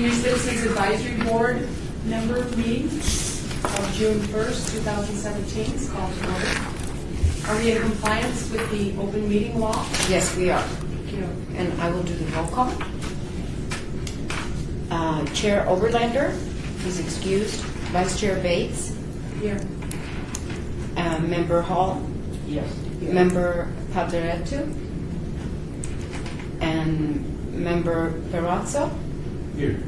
Senior Citizens Advisory Board member meeting of June 1st, 2017 is called to order. Are we in compliance with the open meeting law? Yes, we are. Thank you. And I will do the roll call. Chair Oberlander, he's excused. Vice Chair Bates. Here. Member Hall. Yes. Member Paderetu. And Member Perazzo. Here.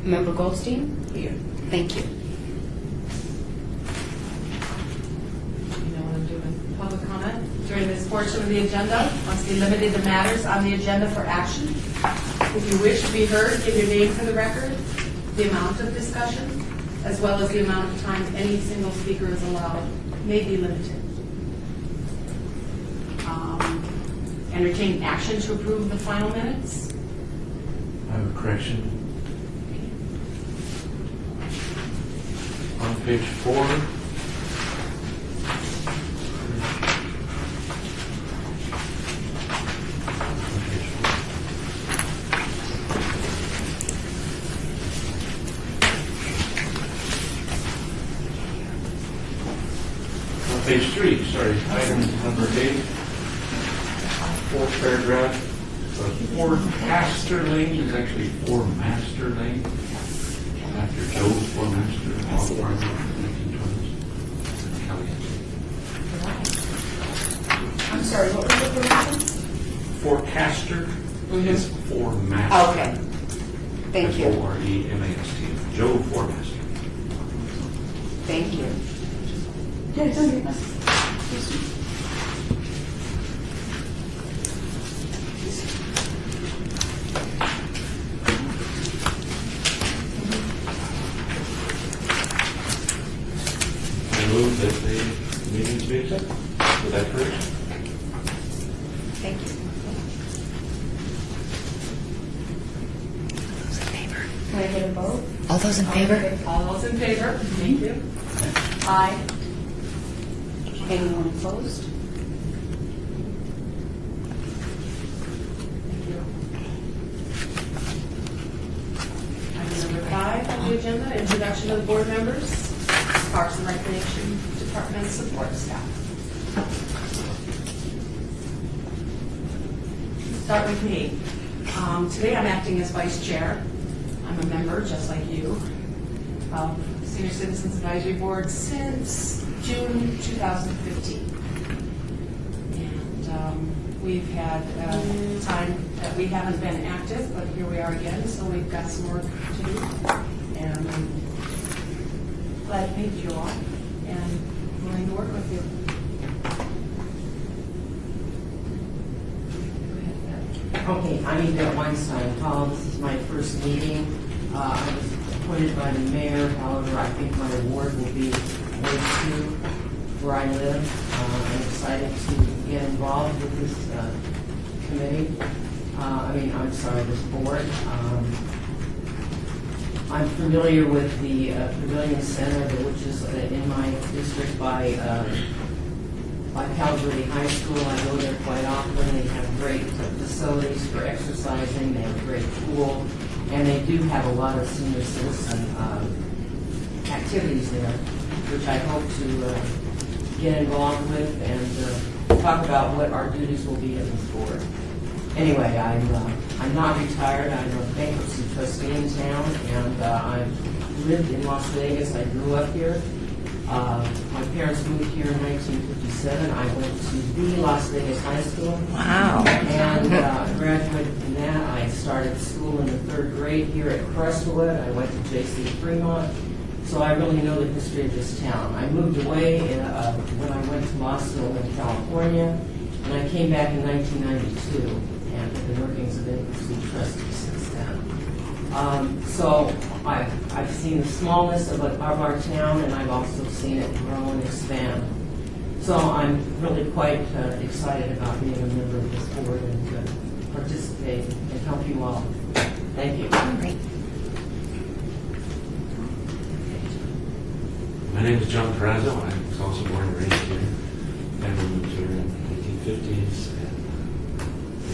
Member Goldstein. Here. Thank you. You know what I'm doing. Public comment during this portion of the agenda must be limited to matters on the agenda for action. If you wish to be heard, give your name for the record, the amount of discussion, as well as the amount of time any single speaker is allowed may be limited. Entertain action to approve the final minutes. I have a correction. On page 4. On page 3, sorry, item number 8. Fourth paragraph. For Master Lane is actually for Master Lane. After Joe Formaster, Paul Farmer in the 1920s. I'm sorry, what was the correction? Forecaster is for Master. Oh, okay. Thank you. Foremast. Joe Formaster. Thank you. I move that the meeting be accepted. With that correction? Thank you. Can I get a vote? All those in favor? All those in favor? Thank you. Aye. Anyone opposed? Thank you. Item number 5 on the agenda, introduction of the board members, Parks and Recreation Department support staff. Start with me. Today I'm acting as vice chair. I'm a member, just like you, of Senior Citizens Advisory Board since June 2015. And we've had time that we haven't been active, but here we are again, so we've got some work to do. And I'm glad to meet you all and willing to work with you. Okay, I'm Yvette Weinstein. This is my first meeting. I was appointed by the mayor. However, I think my award will be Ward 2, where I live. I'm excited to get involved with this committee. This board. I'm familiar with the Pavilion Center, which is in my district by Calvary High School. I go there quite often. They have great facilities for exercising. They have a great pool, and they do have a lot of senior citizen activities there, which I hope to get involved with and talk about what our duties will be at this board. Anyway, I'm not retired. I'm a bankruptcy trustee in town, and I've lived in Las Vegas. I grew up here. My parents moved here in 1957. I went to the Las Vegas High School. Wow. And graduated from that. I started school in the 3rd grade here at Crestwood. I went to J.C. Fremont. So I really know the history of this town. I moved away when I went to law school in California, and I came back in 1992 and have been working as a bankruptcy trustee since then. So I've seen the smallness of our town, and I've also seen it grow and expand. So I'm really quite excited about being a member of this board and to participate and help you all. Thank you. Great. My name is John Perazzo. I was also born and raised here. Family moved here in the 1950s, and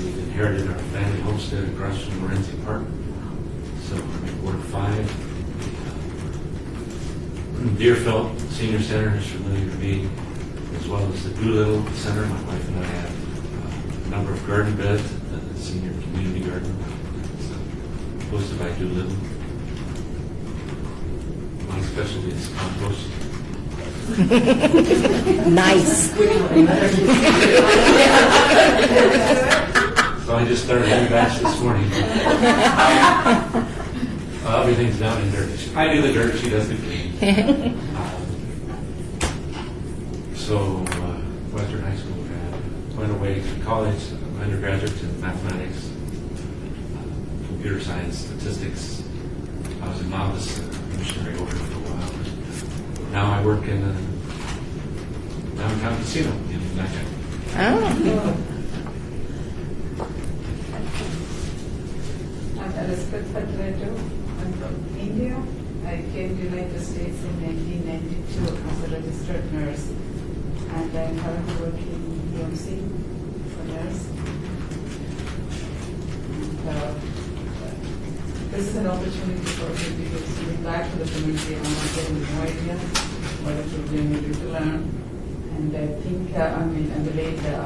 we inherited our family homestead across from Morenci Park. So I'm in Ward 5. Deerfield Senior Center is familiar to me, as well as the Doolittle Center. My wife and I have a number of garden beds at the senior community garden. It's hosted by Doolittle. My specialty is compost. Nice. So I just started a new batch this morning. Everything's down in dirt. I do the dirt, she does the clean. Western High School grad. Went away to college, undergraduate in mathematics, computer science, statistics. I was a novice missionary over for a while. Now I work in a downtown casino in Nacogdoches. Oh. I'm Elizabeth Patreto. I'm from India. I came to the United States in 1992 as a registered nurse, and I'm currently working in EMC for nurse. This is an opportunity for me because giving back to the community, I'm not getting no idea what it will bring me to learn. And I think, I believe the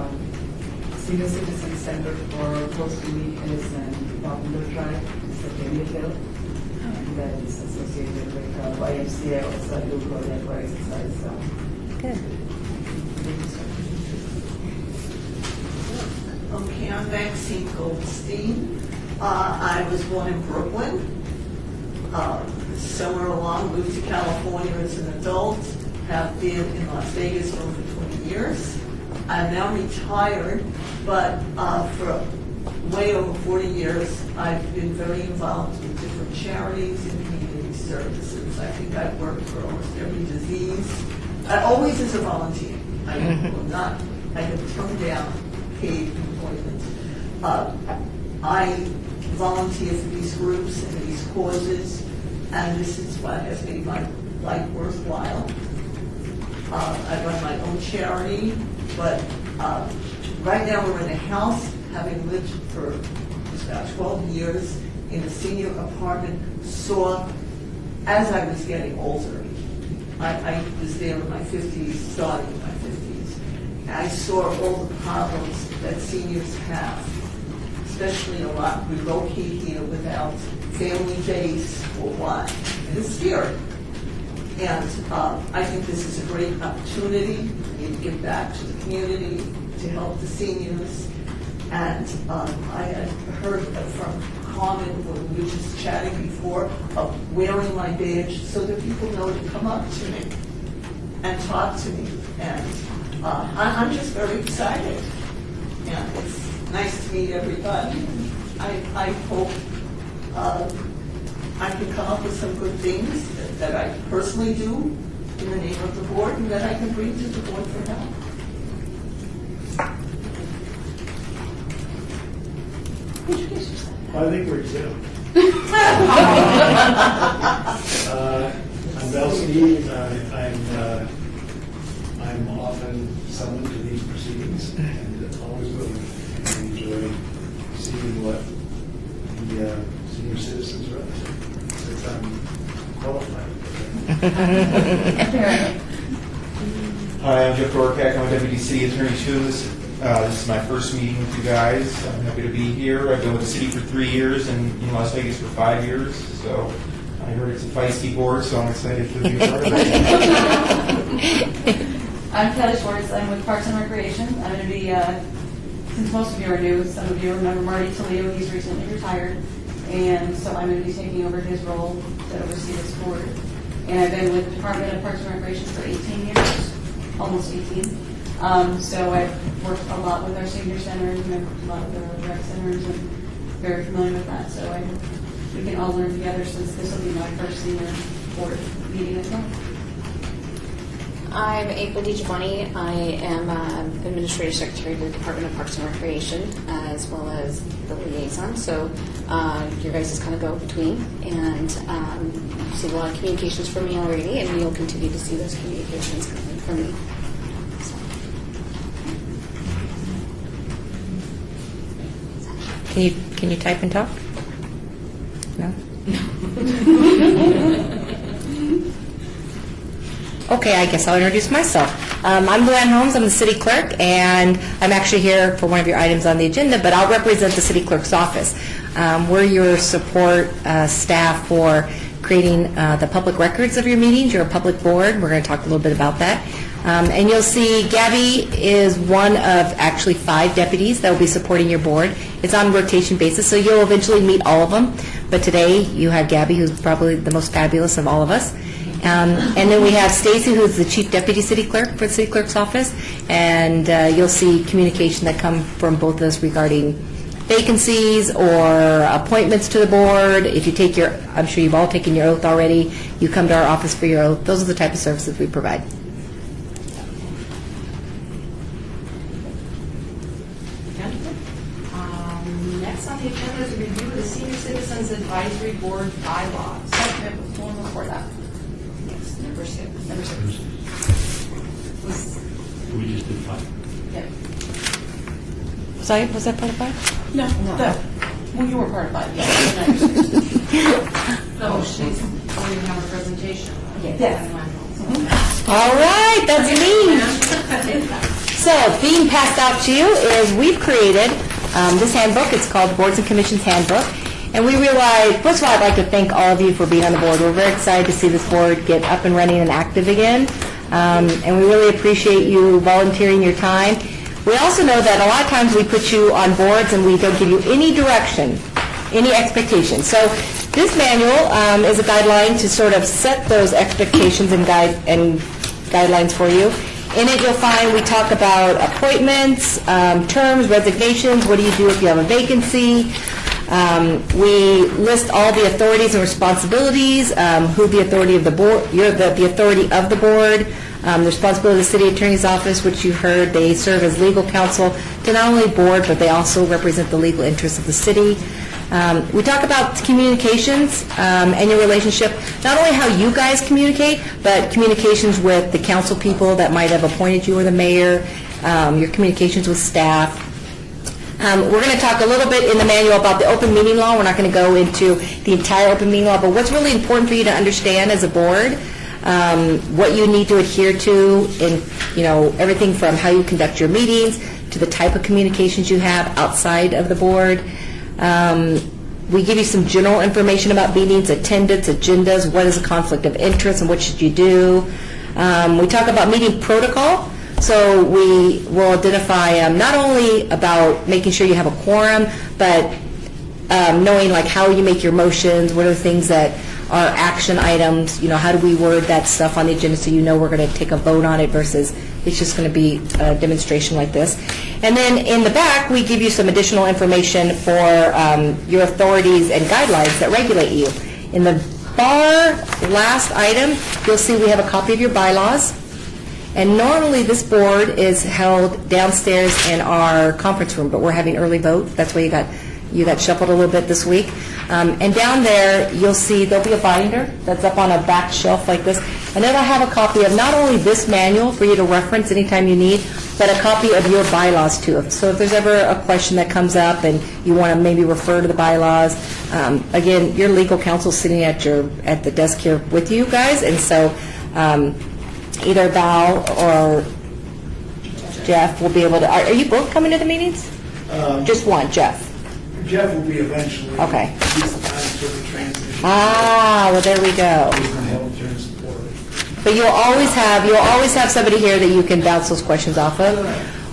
Senior Citizen Center for Post-Uni is in Popular Drive, it's at Emily Hill, and that is associated with YMCA, also I do go there for exercise. Good. Okay, I'm Maxine Goldstein. I was born in Brooklyn. Somewhere along, moved to California as an adult. Have been in Las Vegas for over 20 years. I'm now retired, but for way over 40 years, I've been very involved with different charities and community services. I think I've worked for almost every disease. Always as a volunteer. I have turned down paid employment. I volunteer for these groups and these causes, and this is what has made my life worthwhile. I run my own charity, but right now we're in a house, having lived for just about 12 years in a senior apartment, saw as I was getting older. I was there in my 50s, starting in my 50s. I saw all the problems that seniors have, especially a lot relocate here without family base or what. And it's scary. And I think this is a great opportunity to give back to the community, to help the seniors. And I had heard from Carmen when we were just chatting before of wearing my badge so that people know to come up to me and talk to me. And I'm just very excited. And it's nice to meet everybody. I hope I can come up with some good things that I personally do in the name of the board and that I can bring to the board for help. Introduce yourself. I think we're two. I'm Bell Steve. I'm often summoned to these proceedings and always will. I enjoy seeing what the senior citizens represent, since I'm qualified. Hi, I'm Jeff Dorkak. I'm a Deputy City Attorney too. This is my first meeting with you guys. I'm happy to be here. I've been with the city for 3 years and in Las Vegas for 5 years. So I heard it's a feisty board, so I'm excited to be a part of it. I'm Kelly Schwartz. I'm with Parks and Recreation. I'm going to be, since most of you are new, some of you remember Marty Toledo. He's recently retired. And so I'm going to be taking over his role to oversee this board. And I've been with the Department of Parks and Recreation for 18 years, almost 18. So I've worked a lot with our senior centers and I've worked a lot with our rec centers and very familiar with that. So I hope we can all learn together since this will be my first senior board meeting as well. I'm April DiGiovanni. I am Administrative Secretary of the Department of Parks and Recreation, as well as the liaison. So your guys is kind of go between, and you've seen a lot of communications from me already, and you'll continue to see those communications coming from me. Can you type and talk? No? Okay, I guess I'll introduce myself. I'm Luann Holmes, I'm the city clerk, and I'm actually here for one of your items on the agenda, but I'll represent the city clerk's office. We're your support staff for creating the public records of your meetings. You're a public board. We're going to talk a little bit about that. And you'll see Gabby is one of actually 5 deputies that will be supporting your board. It's on a rotation basis, so you'll eventually meet all of them. But today you have Gabby, who's probably the most fabulous of all of us. And then we have Stacy, who's the Chief Deputy City Clerk for the City Clerk's office. And you'll see communication that come from both of us regarding vacancies or appointments to the board. If you take your, I'm sure you've all taken your oath already, you come to our office for your oath. Those are the type of services we provide. Next on the agenda is a review of the Senior Citizens Advisory Board bylaws. One before that. Yes, number 6. We just did 5. Sorry, was that part of 5? No, well, you were part of that, yes. No, she's going to have a presentation. Yes. All right, that's me. So, being passed out to you is we've created this handbook. It's called Boards and Commissions Handbook. And we realize, first of all, I'd like to thank all of you for being on the board. We're very excited to see this board get up and running and active again. And we really appreciate you volunteering your time. We also know that a lot of times we put you on boards and we don't give you any direction, any expectations. So this manual is a guideline to sort of set those expectations and guidelines for you. In it, you'll find we talk about appointments, terms, resignations, what do you do if you have a vacancy. We list all the authorities and responsibilities, who the authority of the board, you're the authority of the board, the responsibility of the city attorney's office, which you heard, they serve as legal counsel to not only board, but they also represent the legal interests of the city. We talk about communications and your relationship, not only how you guys communicate, but communications with the council people that might have appointed you or the mayor, your communications with staff. We're going to talk a little bit in the manual about the open meeting law. We're not going to go into the entire open meeting law, but what's really important for you to understand as a board, what you need to adhere to in, everything from how you conduct your meetings to the type of communications you have outside of the board. We give you some general information about meetings, attendance, agendas, what is a conflict of interest and what should you do. We talk about meeting protocol. So we will identify not only about making sure you have a quorum, but knowing like how you make your motions, what are the things that are action items, how do we word that stuff on the agenda so we're going to take a vote on it versus it's just going to be a demonstration like this. And then in the back, we give you some additional information for your authorities and guidelines that regulate you. In the far last item, you'll see we have a copy of your bylaws. And normally this board is held downstairs in our conference room, but we're having early vote. That's why you got shuffled a little bit this week. And down there, you'll see there'll be a binder that's up on a back shelf like this. And it'll have a copy of not only this manual for you to reference anytime you need, but a copy of your bylaws too. So if there's ever a question that comes up and you want to maybe refer to the bylaws, again, your legal counsel sitting at the desk here with you guys. And so either Val or Jeff will be able to. Are you both coming to the meetings? Just one, Jeff. Jeff will be eventually. Okay. He's the time for the transition. Well, there we go. He's going to help turn support. But you'll always have somebody here that you can bounce those questions off of.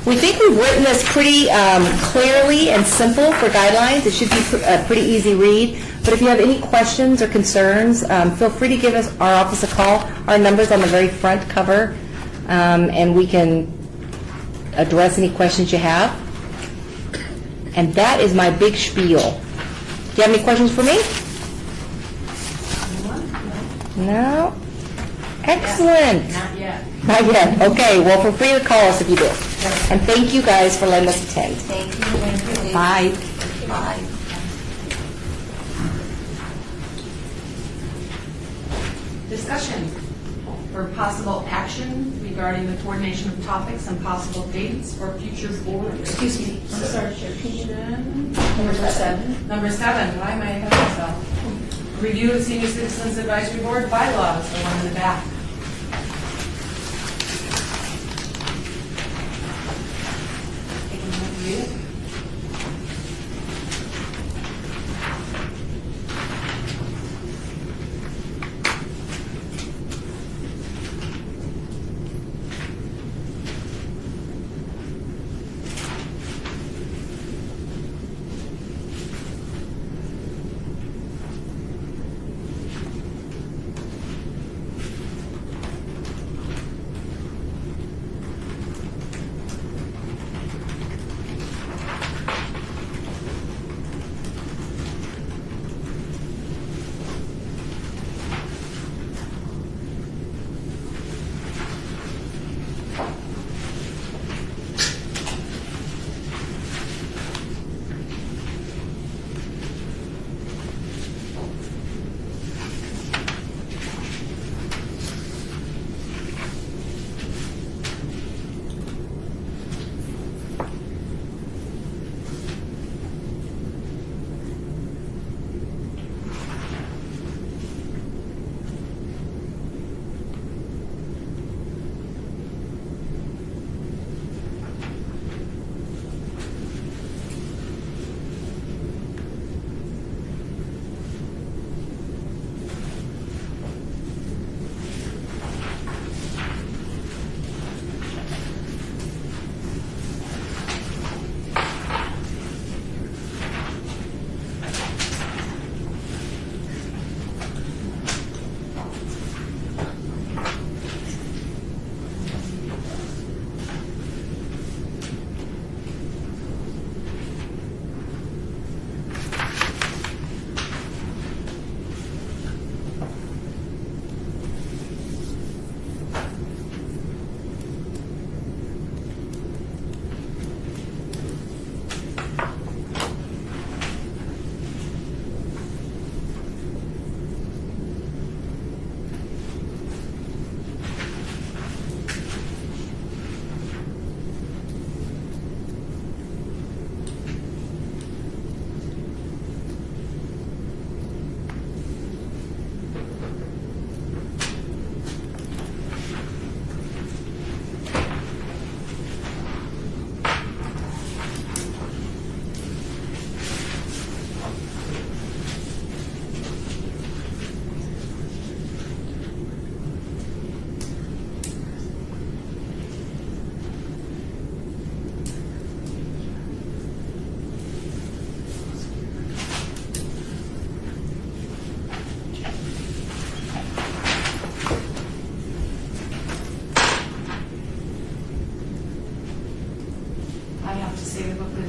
We think we've written this pretty clearly and simple for guidelines. It should be a pretty easy read. But if you have any questions or concerns, feel free to give our office a call. Our number's on the very front cover, and we can address any questions you have. And that is my big spiel. Do you have any questions for me? No? Excellent. Not yet. Not yet. Okay, well, feel free to call us if you do. And thank you guys for letting us attend. Thank you. Bye. Bye. Discussion for possible action regarding the coordination of topics and possible dates for future board. Excuse me, I'm sorry, Chair. Number 7. Number 7. Why am I ahead of myself? Review of Senior Citizens Advisory Board bylaws, the one in the back. Take a minute to read it.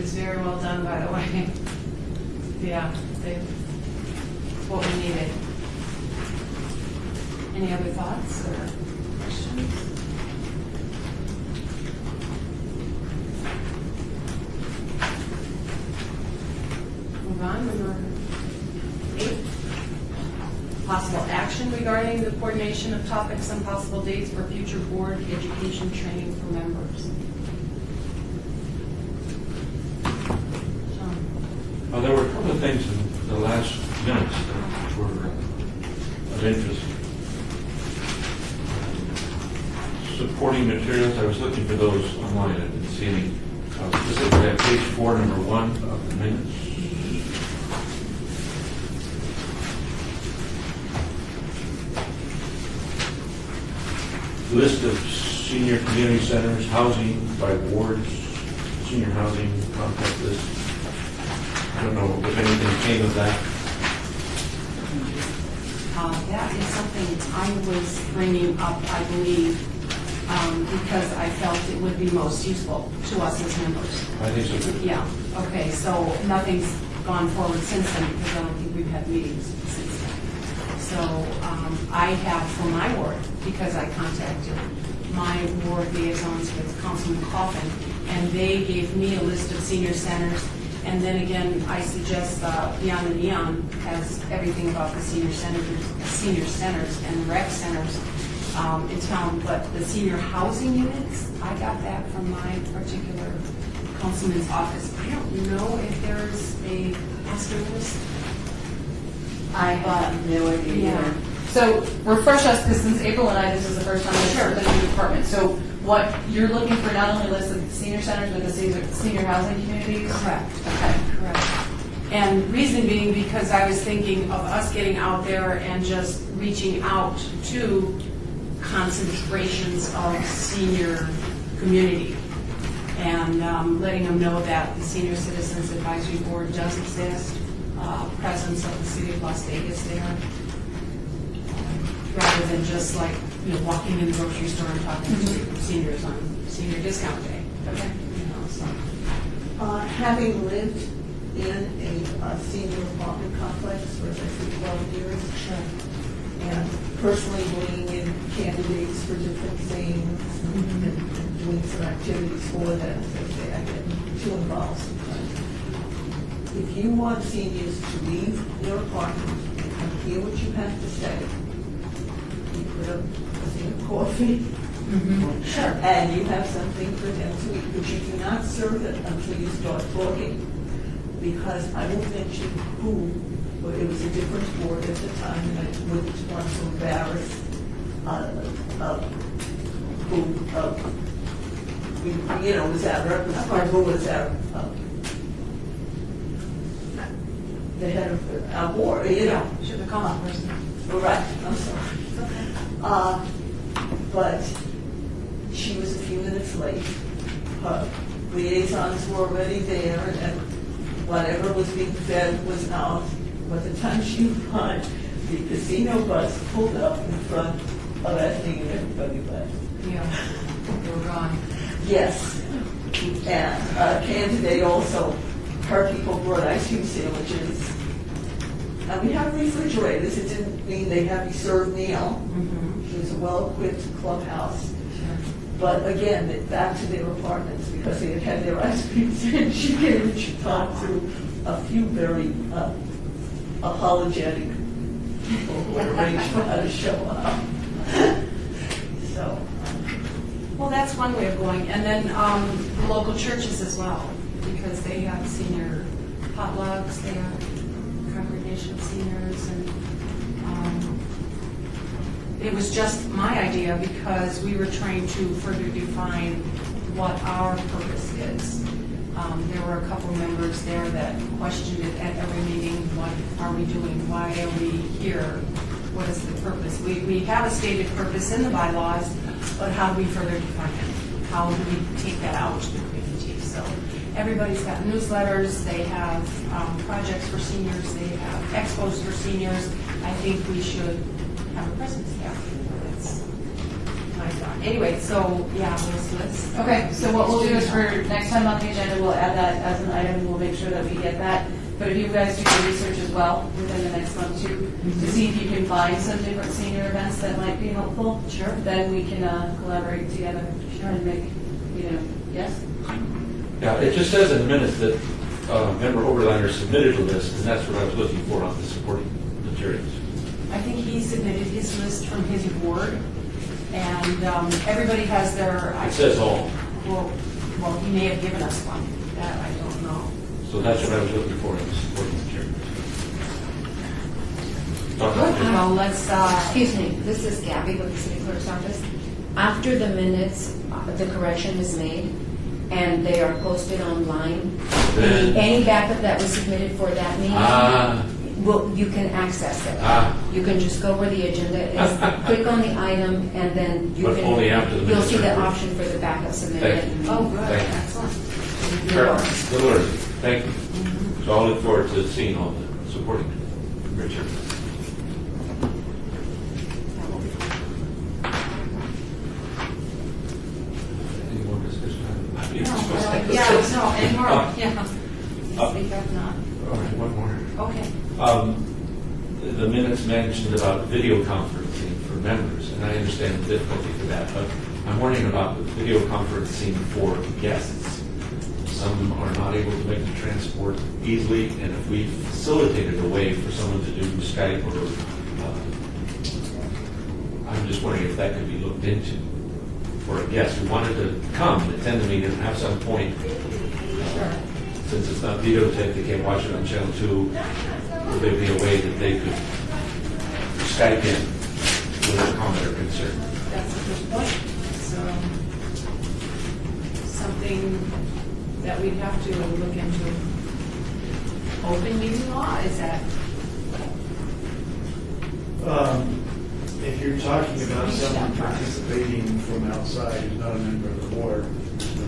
Very well done, by the way. Yeah, what we needed. Any other thoughts or questions? Move on, number 8. Possible action regarding the coordination of topics and possible dates for future board education training for members. There were a couple of things in the last minutes that were of interest. Supporting materials, I was looking for those online, I didn't see any. Specifically at page 4, number 1 of the minutes. List of senior community centers, housing by wards, senior housing contact list. I don't know if anything came of that. That is something I was bringing up, I believe, because I felt it would be most useful to us as members. I think so too. Yeah, okay, so nothing's gone forward since then because I don't think we've had meetings since then. So I have for my ward, because I contacted my ward liaisons with Councilman Coffin, and they gave me a list of senior centers. And then again, I suggest Beyond the Neon has everything about the senior centers and rec centers in town. But the senior housing units, I got that from my particular councilman's office. I don't know if there's a master list. I have no idea Yeah. either. So refresh us, because since April and I, this is the first time I've been in the department. So what, you're looking for not only lists of senior centers, but the senior housing communities? Correct. Okay. Correct. And reason being because I was thinking of us getting out there and just reaching out to concentrations of senior community and letting them know that the Senior Citizens Advisory Board does exist, presence of the city of Las Vegas there, rather than just like, walking in the grocery store and talking to seniors on senior discount day. Okay. So. Having lived in a senior apartment complex for, as I said, 12 years, and personally bringing in candidates for different things and doing some activities for them, as I say, I get too involved sometimes. If you want seniors to leave their apartment and hear what you have to say, you put a thing of coffee, Sure. and you have something for them to eat, but you do not serve it until you start talking. Because I won't mention who, but it was a different board at the time, and I wouldn't want to embarrass who was our representative, who was our the head of our board, Should have come up person. Right, I'm sorry. But she was a few minutes late. Her liaisons were already there, and whatever was being fed was out. By the time she arrived, the casino bus pulled up in front of that thing, and everybody left. Yeah, they were gone. Yes. And a candidate also, her people brought ice cream sandwiches. And we have refrigerators. It didn't mean they had to serve meal. It was a well-equipped clubhouse. But again, back to their apartments because they had had their ice cream sandwich. She came and she talked to a few very apologetic people who had arranged for her to show up. So. Well, that's one way of going. And then the local churches as well, because they have senior potlucks, they have congregation of seniors, and it was just my idea because we were trying to further define what our purpose is. There were a couple members there that questioned it at every meeting. What are we doing? Why are we here? What is the purpose? We have a stated purpose in the bylaws, but how do we further define it? How do we take that out to the community? So everybody's got newsletters. They have projects for seniors. They have expos for seniors. I think we should have a presence there. That's my thought. Anyway, so yeah, let's. Okay, so what we'll do is for next time on the agenda, we'll add that as an item. We'll make sure that we get that. But if you guys do the research as well within the next month too, to see if you can find some different senior events that might be helpful, Sure. then we can collaborate together and make, yes? Yeah, it just says in the minutes that Member Oberlander submitted a list, and that's what I was looking for on the supporting materials. I think he submitted his list from his board, and everybody has their. It says all, Well, he may have given us one. That I don't know. so that's what I was looking for in the supporting materials. Talk about it. Well, let's. Excuse me, this is Gabby with the City Clerk's Office. After the minutes, the correction is made, and they are posted online. Then- Any backup that was submitted for that meeting, you can access it. You can just go where the agenda is, click on the item, and then you But can. only after the You'll minutes see are the approved. option for the backup submitted. Thank you. Oh, good. Thank you. Excellent. Good order. Thank you. So I'll look forward to seeing all the supporting materials. Any more discussion? Yeah, no, and more. Yeah. Speak up, not. All right, one more. Okay. The minutes mentioned about video conferencing for members, and I understand the difficulty for that, but I'm wondering about the video conferencing for guests. Some are not able to make the transport easily, and if we facilitated a way for someone to do Skype or, I'm just wondering if that could be looked into for a guest who wanted to come and attend the meeting and have some point. Since it's not videotaped, they can't watch it on Channel 2. would there be a way that they could Skype in with a comment or concern? That's a good point. So, something that we'd have to look into. Open meeting law, is that? If you're talking about someone participating from outside who's not a member of the board, there's no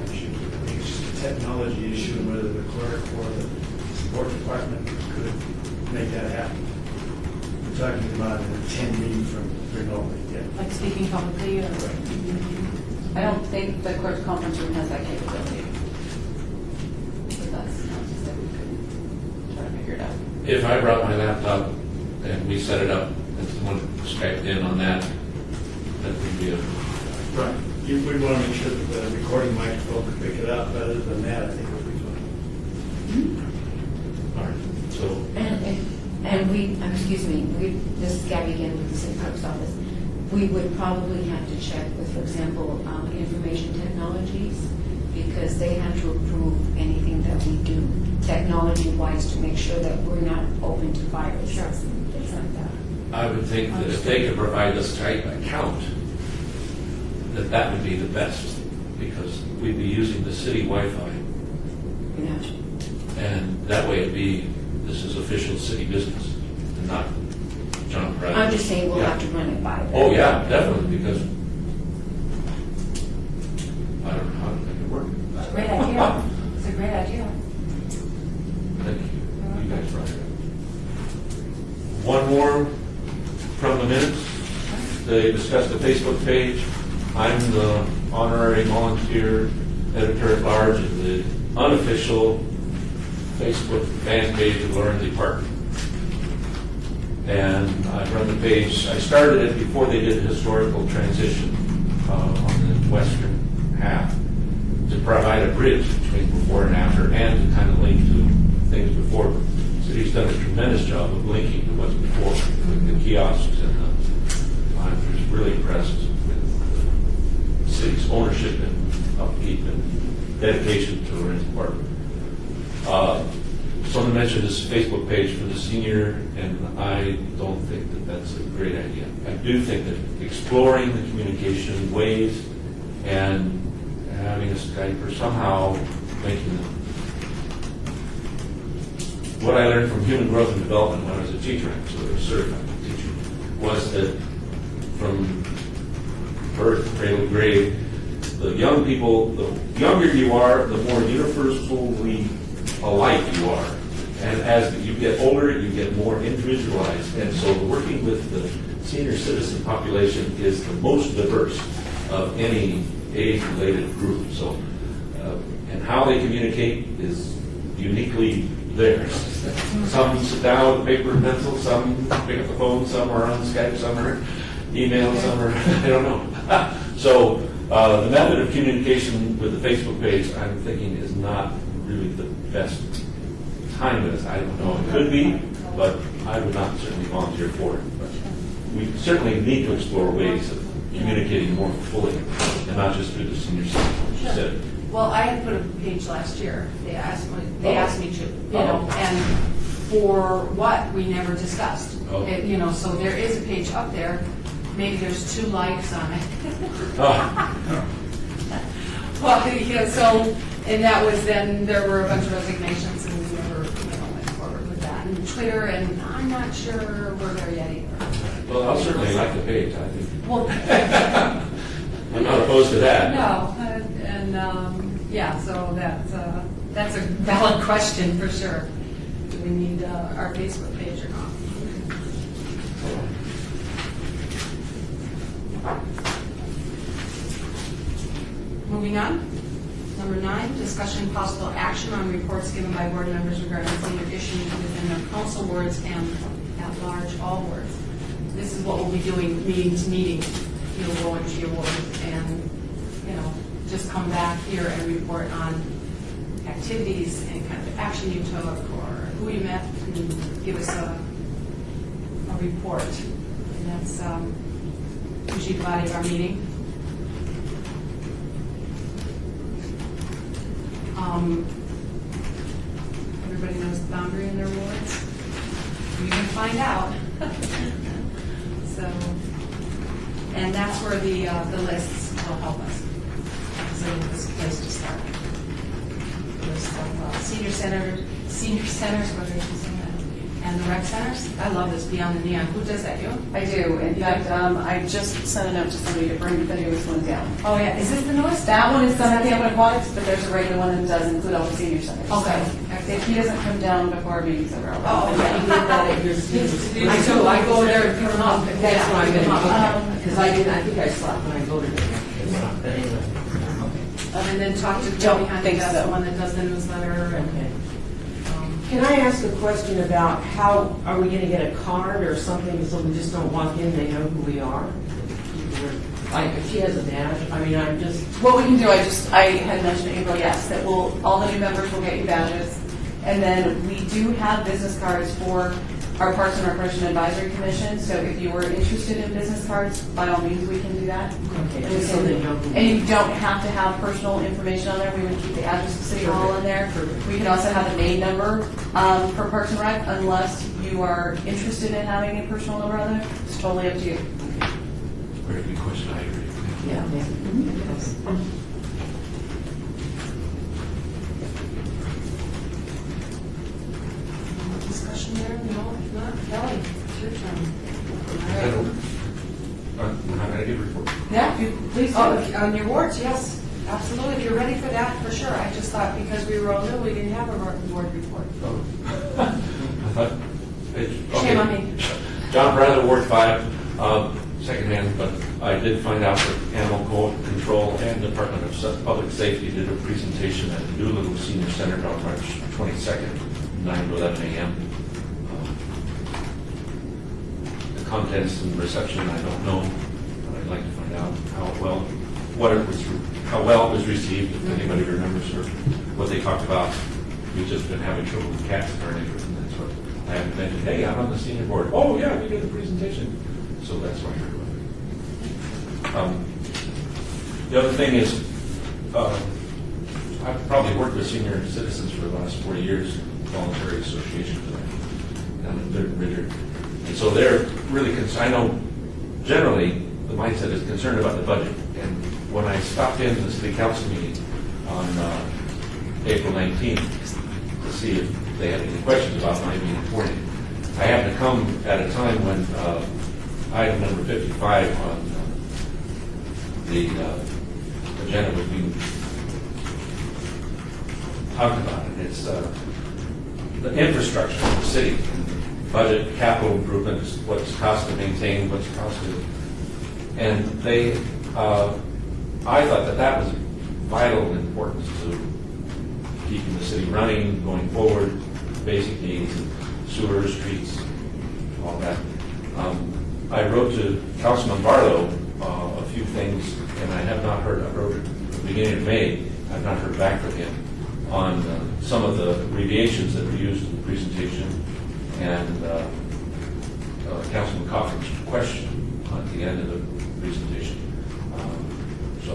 issue. I think it's just a technology issue, and whether the clerk or the support department could make that happen. We're talking about an attendee from remotely, yeah. Like speaking publicly or? I don't think the clerk's conference room has that capability. But that's not to say we couldn't try to figure it out. If I brought my laptop and we set it up and someone Skyped in on that, that would be a, Right. You would want to make sure that the recording microphone could pick it up. Other than that, I think it would be fine. all right, so, And we, excuse me, this is Gabby again with the city clerk's office. We would probably have to check with, for example, information technologies, because they have to approve anything that we do technology-wise to make sure that we're not open to viruses and things like that. I would think that if they could provide the Skype account, that would be the best, because we'd be using the city Wi-Fi, Gotcha. and that way it'd be, this is official city business, and not John Pratt. I'm just saying we'll Yeah. have to run it by them. Oh, yeah, definitely, because I don't know how to make it work. Great idea. It's a great idea. Thank you. You guys brought it up. One more from the minutes. They discussed the Facebook page. I'm the honorary volunteer editor at large of the unofficial Facebook fan page of Lorenzi Park. And I run the page. I started it before they did a historical transition on the western half to provide a bridge between before and after, and to kind of link to things before. The city's done a tremendous job of linking to what's before with the kiosks, and I'm just really impressed with the city's ownership and upkeep and dedication to Lorenzi Park. Someone mentioned this Facebook page for the senior, and I don't think that that's a great idea. I do think that exploring the communication ways and having a Skype or somehow making it. What I learned from human growth and development when I was a teacher, actually, a certified teacher, was that from birth, cradle to grave, the young people, the younger you are, the more universally alike you are. And as you get older, you get more individualized. And so working with the senior citizen population is the most diverse of any age-related group. So, and how they communicate is uniquely theirs. Some sit down with paper and pencil, some pick up the phone, some are on Skype, some are email, some are, I don't know. So the method of communication with the Facebook page, I'm thinking, is not really the best time of this. I don't know. It could be, but I would not certainly volunteer for it. But we certainly need to explore ways of communicating more fully, and not just through the senior center. Well, I had put a page last year. They asked me to, and for what we never discussed. Oh. So there is a page up there. Maybe there's 2 likes on it. Well, so, and that was then, there were a bunch of resignations, and we never went forward with that. And Twitter, and I'm not sure we're there yet either. Well, I'll certainly like the page, I think. Well, I'm not opposed to that. no, so that's a valid question for sure. Do we need our Facebook page or not? Moving on. Number 9, discussion possible action on reports given by board members regarding senior issues within their council wards and at large all wards. This is what we'll be doing meeting to meeting. You'll go into your ward and, just come back here and report on activities and kind of action you took or who you met, and give us a report. And that's usually the body of our meeting. Everybody knows the boundary in their wards. You can find out. So, and that's where the lists will help us. So it's a place to start. List of senior centers, whether it's and the rec centers. I love this Beyond the Neon. Who does that? You? I do. In fact, I just sent a note to somebody to bring the newest one down. Oh yeah. Is this the newest? That one is done at the Open Aquatics, but there's a regular one that does include all the senior centers. Okay. So if he doesn't come down before meetings over, I'll. Oh, You yeah. did that at your student. I go there and pick them up. That's what I'm Yeah. going to, because I didn't, I think I slept when I voted. But anyway. And then talk to Joe Don't behind think the so. the one that does the newsletter. And, Okay. Can I ask a question about how, are we going to get a card or something so we just don't walk in, they know who we are? Like, if she has a badge, I mean, I'm just, What we can do, I had mentioned to April, yes, that all the new members will get you badges. And then we do have business cards for our Parks and Recreation Advisory Commission. So if you were interested in business cards, by all means, we can do that. okay, And we just so they know can- who. and you don't have to have personal information on there. We would keep the address of City Hall on there. Perfect. We can also have the main number for Parks and Rec, unless you are interested in having a personal number on there. It's totally up to you. Very good question, I agree. Yeah. discussion there? No, if not, Kelly, it's your turn. I don't- I'm not going to give a report. Yeah, please do. Oh, on your wards, yes, absolutely. If you're ready for that, for sure. I just thought because we were all new, we didn't have a ward report. Oh. I thought, Shame on me. John Bradley, Ward 5, secondhand, but I did find out that Animal Control and Department of Public Safety did a presentation at the Doolittle Senior Center on March 22nd, 9 to 11 a.m. The contents and reception, I don't know, but I'd like to find out how well it was received, if anybody remembers or what they talked about. We've just been having trouble with cats in our neighborhood, and that's what I haven't mentioned. Hey, I'm on the senior board. Oh, yeah, we did a presentation. So that's why I heard about it. The other thing is, I've probably worked with senior citizens for the last 40 years, voluntary association for them, down in Third and Ritter. And so they're really concerned. I know generally the mindset is concerned about the budget. And when I stopped in the city council meeting on April 19th to see if they had any questions about my being appointed, I happened to come at a time when item number 55 on the agenda was being talked about. And it's the infrastructure of the city, budget, capital improvements, what's cost to maintain, what's cost to, and they, I thought that was vital importance to keeping the city running, going forward, basic needs, sewer, streets, all that. I wrote to Councilman Barlow a few things, and I have not heard, I wrote it at the beginning of May, I've not heard back from him on some of the abbreviations that were used in the presentation, and Councilman Cochran's question at the end of the presentation. So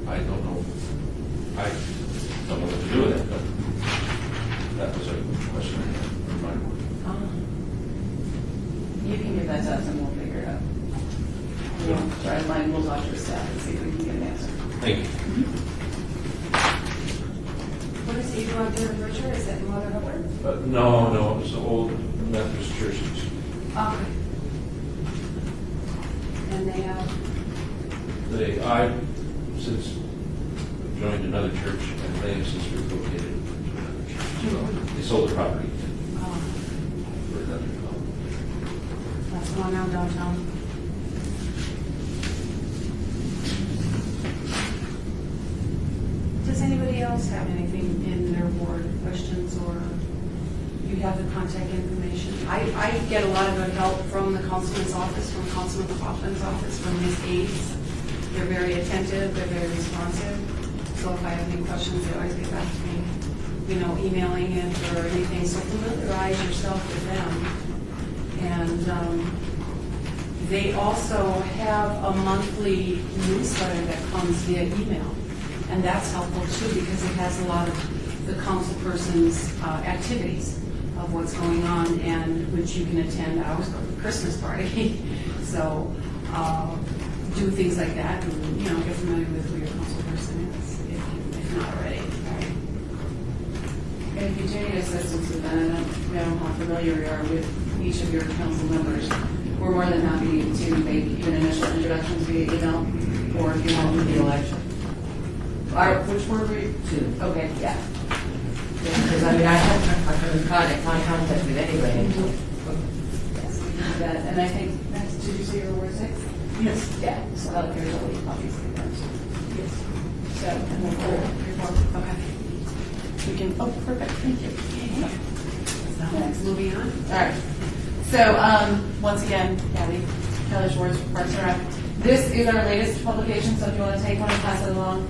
I don't know what to do with it, but that was a question I had in my mind. You can give that to us and we'll figure it out. We'll try to line, we'll talk to the staff and see if we can get an answer. Thank you. What is it you do on Third and Ritter? Is that Mother Hubbard? No, it was the old Methodist church. Okay. And they have, I since joined another church, and they have since relocated to another church. So they sold the property for another development. that's going on downtown. Does anybody else have anything in their ward, questions, or you have the contact information? I get a lot of good help from the councilman's office, from Councilman Coughlin's office, from his aides. They're very attentive, they're very responsive. So if I have any questions, they always get back to me, emailing it or anything. So familiarize yourself with them. And they also have a monthly newsletter that comes via email. And that's helpful too, because it has a lot of the council person's activities. of what's going on, and which you can attend our Christmas party. So do things like that, and get familiar with who your council person is, if not already. And if you do need assistance with that, I don't know how familiar you are with each of your council members. We're more than happy to make even initial introductions via email, or if you want The election. which were we? Two. Okay, yeah. Because I had contact with anybody. Yes, we can do that. And I think, did you say you were Ward 6? Yes. Yeah, so there's a lead copies of that. Yes. So, and we'll pull your form. Okay. We can, oh, perfect, thank you. Next, moving on. All right. So, once again, Gabby, Kelly Schwartz, Parks and Rec. This is our latest publication, so if you want to take one and pass it along,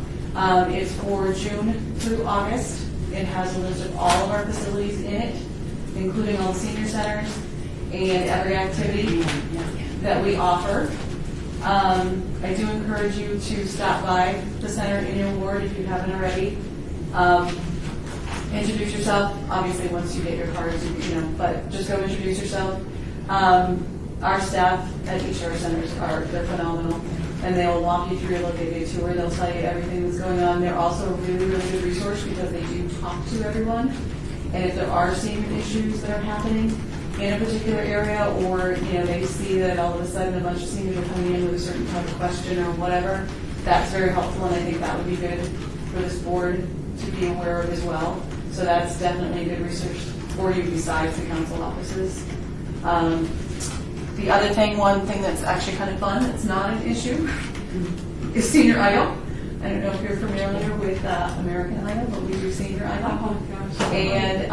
it's for June through August. It has a list of all of our facilities in it, including all the senior centers and every activity that we offer. I do encourage you to stop by the center in your ward if you haven't already. Introduce yourself, obviously, once you get your cards, but just go introduce yourself. Our staff at each of our centers they're phenomenal, and they will walk you through a located tour. They'll tell you everything that's going on. They're also a really, really good resource because they do talk to everyone. And if there are senior issues that are happening in a particular area, or they see that all of a sudden a bunch of seniors are coming in with a certain type of question or whatever, that's very helpful, and I think that would be good for this board to be aware of as well. So that's definitely a good research for you besides the council offices. The other thing, one thing that's actually kind of fun, that's not an issue, is Senior Idol. I don't know if you're familiar with American Idol, but we do Senior Idol. And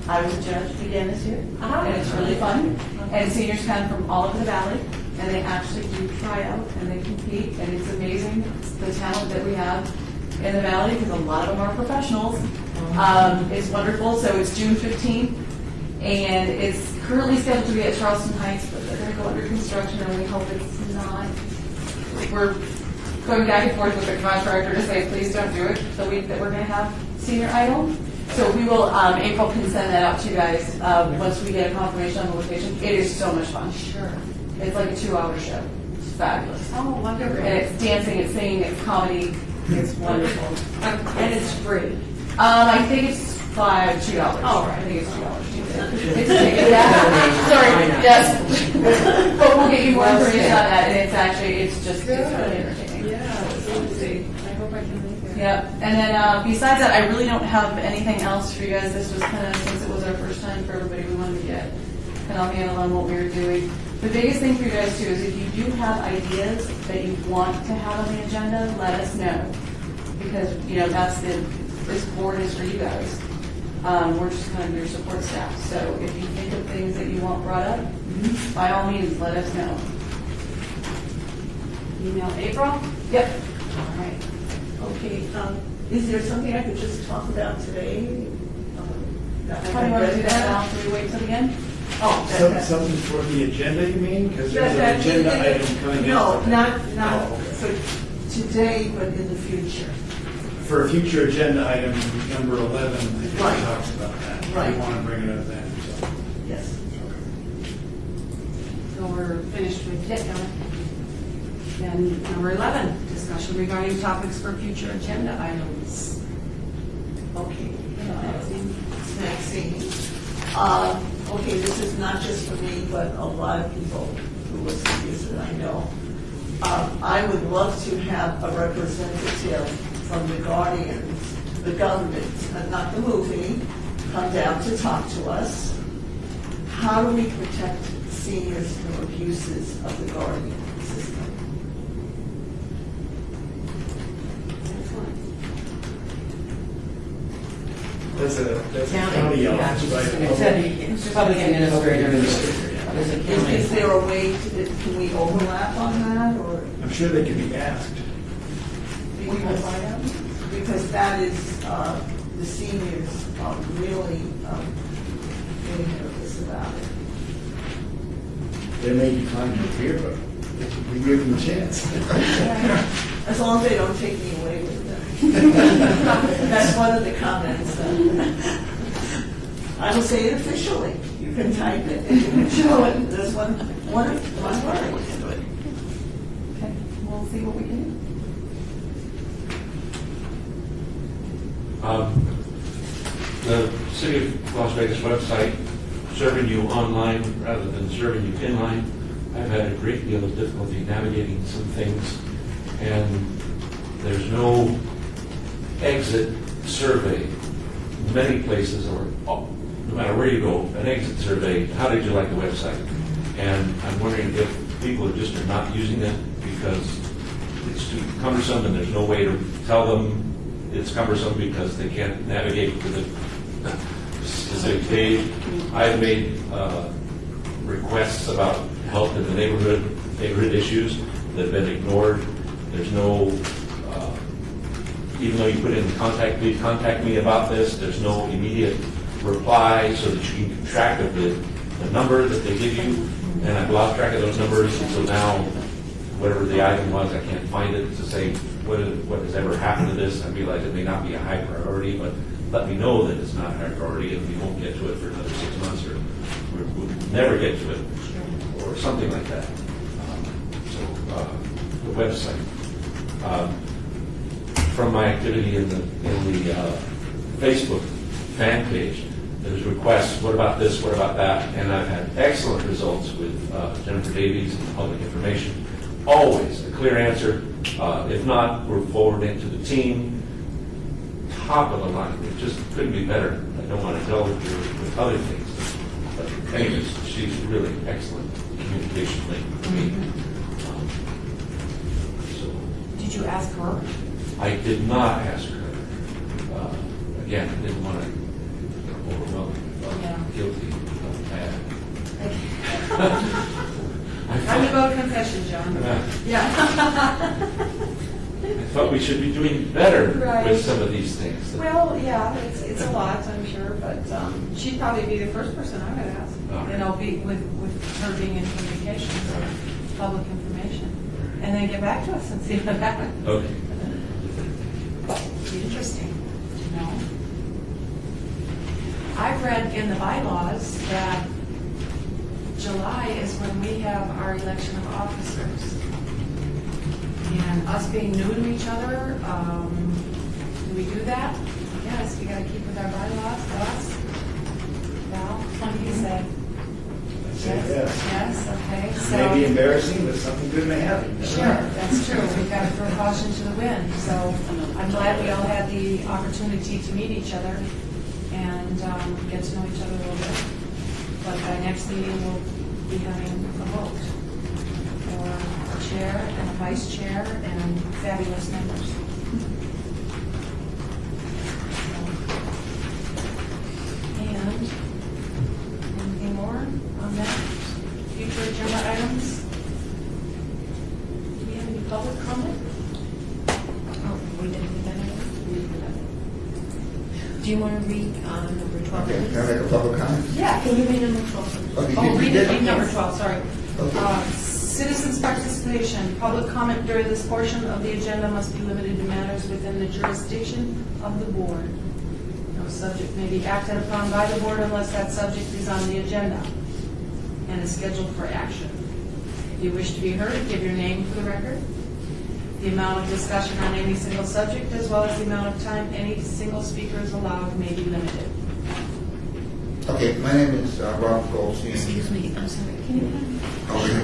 I was a judge again this year, and it's really fun. And seniors come from all over the valley, and they actually do try out, and they compete, and it's amazing the talent that we have in the valley, because a lot of them are professionals. It's wonderful. So it's June 15th, and it's currently scheduled to be at Charleston Heights, but they're going to go under construction, and we hope it's not. We're going back and forth with the contractor to say, please don't do it the week that we're going to have Senior Idol. So we will, April can send that out to you guys once we get a confirmation on the location. It is so much fun. Sure. It's like a 2-hour show. It's fabulous. Oh, wonderful. And it's dancing, it's singing, it's comedy. It's wonderful. And it's free. I think it's $2. Oh, right. I think it's $2. It's a ticket. Yeah. Sorry. Yes. But we'll get you more information on that. And it's just it's really entertaining. Yeah, let's see. I hope I can make it. Yep. And then besides that, I really don't have anything else for you guys. This was kind of, since it was our first time for everybody, we wanted to get kind of handle on what we were doing. The biggest thing for you guys too is if you do have ideas that you want to have on the agenda, let us know. Because, this board is for you guys. We're just kind of your support staff. So if you think of things that you want brought up, by all means, let us know. Email April? Yep. All right. Okay, is there something I could just talk about today? How do you want to do that now? Should we wait till the end? Oh, Something for the agenda, you mean? Because That- there's that- an agenda item coming in. No, not Oh, okay. for today, but in the future. For a future agenda item, number 11, I think Right. it talks about that. Right. We want to bring it up then, so. Yes. So we're finished with it. Then number 11, discussion regarding topics for future agenda items. Okay. Maxine. Okay, this is not just for me, but a lot of people who listen to this that I know. I would love to have a representative from the Guardians, the government, not the movie, come down to talk to us. How do we protect seniors from abuses of the Guardian system? That's a County, county yeah. office, right? It's public administrator. There's a county. Is there a way, can we overlap on that, or? I'm sure they can be asked. Because that is, the seniors are really, really nervous about it. They may decline to appear, but we give them a chance. As long as they don't take me away with them. That's one of the comments. I will say it officially. You can type it and you can show it. There's one word we can do it. Okay, we'll see what we can do. The City of Las Vegas website, serving you online rather than serving you inline, I've had a great deal of difficulty navigating some things, and there's no exit survey. Many places, or no matter where you go, an exit survey, how did you like the website? And I'm wondering if people just are not using it because it's too cumbersome and there's no way to tell them it's cumbersome because they can't navigate to the specific page. I've made requests about help in the neighborhood issues that have been ignored. There's no, even though you put in contact, please contact me about this, there's no immediate reply so that you can keep track of the number that they give you. And I've lost track of those numbers, and so now whatever the item was, I can't find it to say what has ever happened to this. I realize it may not be a high priority, but let me know that it's not a high priority and we won't get to it for another 6 months, or we'll never get to it, or something like that. The website. From my activity in the Facebook fan page, there's requests, what about this, what about that? And I've had excellent results with Jennifer Davies and Public Information. Always a clear answer. If not, we're forwarding it to the team. Top of the line. It just couldn't be better. I don't want to go with other things. But anyways, she's really excellent communication link for me. Did you ask her? I did not ask her. Again, I didn't want to overwhelm her. Yeah. Guilty of bad. Time to go to confession, John. I thought we should be doing better Right. with some of these things. Well, yeah, it's a lot, I'm sure, but she'd probably be the first person I would ask. Oh. You know, with her being in communications or public information. And then get back to us and see what happens. Okay. Be interesting to know. I've read in the bylaws that July is when we have our election of officers. And us being new to each other, do we do that? Yes, we gotta keep with our bylaws, us. Val, what do you say? Yes. Yes, okay, It so. may be embarrassing, but something good may happen. Sure, that's true. We've got to throw caution to the wind. So I'm glad we all had the opportunity to meet each other and get to know each other a little bit. But by next meeting, we'll be having a vote for a chair and a vice chair and fabulous members. And anything more on that? Future agenda items? Do we have any public comment? Oh, we didn't do that yet? Do you want to read number 12? Okay, can I make a public comment? Yeah. Can you read number 12? Okay, Oh, you read did? it, number 12, sorry. Okay. Citizens' participation. Public comment during this portion of the agenda must be limited to matters within the jurisdiction of the board. No subject may be acted upon by the board unless that subject is on the agenda and is scheduled for action. If you wish to be heard, give your name for the record. The amount of discussion on any single subject, as well as the amount of time any single speaker is allowed, may be limited. Okay, my name is Rob Goldstein. Excuse me, I'm sorry. Can you Okay.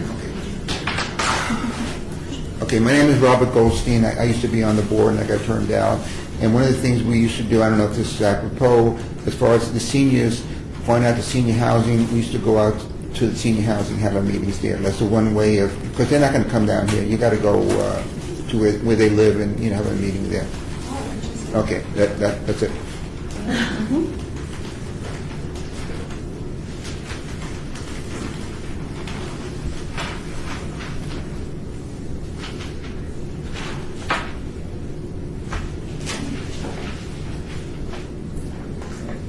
Okay, my name is Robert Goldstein. I used to be on the board and I got turned down. And one of the things we used to do, I don't know if this is apropos, as far as the seniors, find out the senior housing, we used to go out to the senior housing, have our meetings there. That's the one way of, because they're not going to come down here. You got to go to where they live and, have a meeting there. Okay, that's it.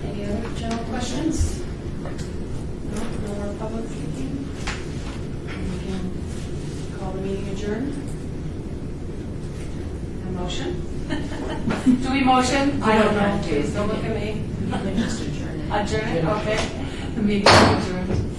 Any other general questions? No more public speaking? We can call the meeting adjourned. A motion? Do we motion? I don't know. Please don't look at me. can just adjourn it? Adjourn it, okay. The meeting is adjourned.